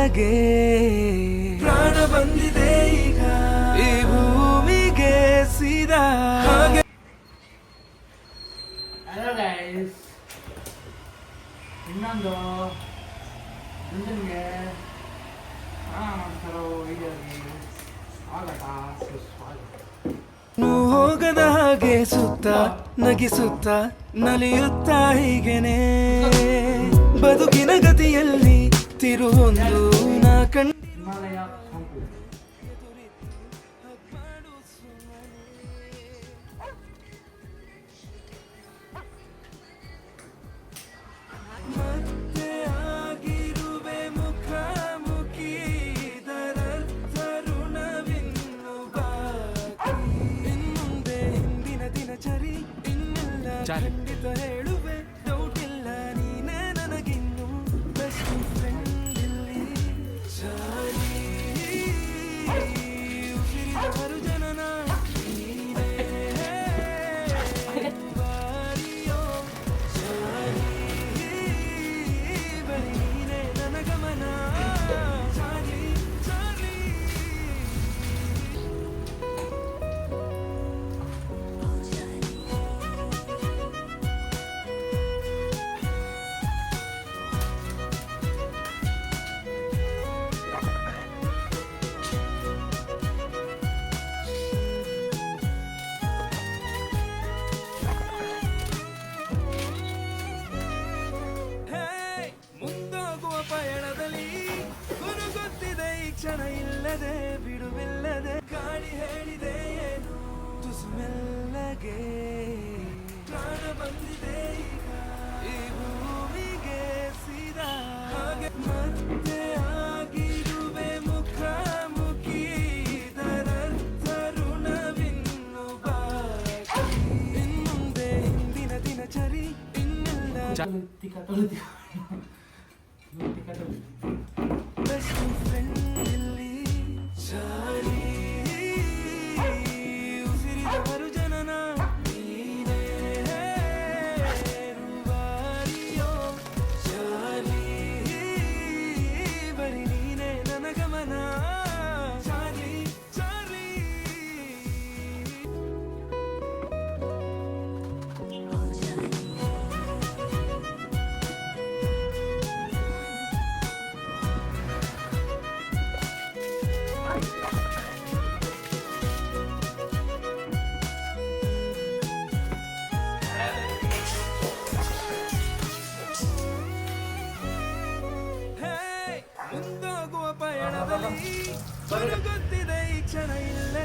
ಮೆಲ್ಲಗೆ ಪ್ರಾಣ ಬಂದಿದೆ ಈಗ ಈ ಭೂಮಿಗೆ ಸೀದಾ ಹಾಗೆ. ಹಲೋ ಗೈಸ್, ಇನ್ನೊಂದು ನಿಮಗೆ ಮಾಡ್ತಾರೋ ವಿಡಿಯೋಗೆ ಸ್ವಾಗತ ಸುಸ್ವಾಗತ. ಹೋಗದ ಹಾಗೆ ಸುತ್ತ ನಗಿಸುತ್ತ ನಲಿಯುತ್ತಾ ಹೀಗೆನೆ ಬದುಕಿನ ಗತಿಯಲ್ಲಿ ತಿರುವೊಂದು ನಾ ಕಂಡು ಹಿಮಾಲಯ ಸೋಂಕು ಮತ್ತೆ ಆಗಿರುವೆ ಮುಖಾಮುಖಿ ಇದರರ್ಥ ಋಣವಿನ್ನು ಬಾಕಿ. ಇನ್ನುಂದೆ ಹಿಂದಿನ ದಿನಚರಿ ಇನ್ನೆಲ್ಲ ಖಂಡಿತ ಹೇಳುವೆ, ಡೌಟ್ ಇಲ್ಲ ನೀನೇ ನನಗಿನ್ನು ಬೆಸ್ಟ್ ಫ್ರೆಂಡ್ ಇಲ್ಲಿ. ಜಾರಿ ಉಸಿರಿದವರು ಜನನ ನೀನೇ ಬಾರಿಯೋ ಜಾರಿ ಬಳಿ ನೀನೇ ನನ್ನ ಗಮನ ಚಾರ್ಲಿ ಚಾರ್ಲಿ. ಹೇ, ಮುಂದೋಗುವ ಪಯಣದಲ್ಲಿ ಗುರುಗೊತ್ತಿದೆ ಈ ಕ್ಷಣ ಇಲ್ಲದೆ ಬಿಡುವಿಲ್ಲದೆ ಗಾಳಿ ಹೇಳಿದೆ ಏನು ತುಸು ಮೆಲ್ಲಗೆ ಪ್ರಾಣ ಬಂದಿದೆ ಈಗ ಈ ಭೂಮಿಗೆ ಸೀದಾ ಹಾಗೆ. ಮತ್ತೆ ಆಗಿರುವೆ ಮುಖಾಮುಖಿ ಇದರರ್ಥ ಋಣವಿನ್ನು ಬಾಕಿ. ಇನ್ನುಂದೆ ಹಿಂದಿನ ದಿನಚರಿ ಇನ್ನೆಲ್ಲ ಬೆಸ್ಟ್ ಫ್ರೆಂಡ್ ಇಲ್ಲಿ. ಜಾರಿ ಉಸಿರಿದವರು ಜನನ ನೀನೇ ರೂವಾರಿಯೋ ಜಾರಿ ಬರೀ ನೀನೇ ನನ್ನ ಗಮನ ಚಾರ್ಲಿ ಚಾರ್ಲಿ. ಹೇ, ಮುಂದೋಗುವ ಪಯಣದಲ್ಲಿ ಗೊತ್ತಿದೆ ಈ ಕ್ಷಣ ಇಲ್ಲ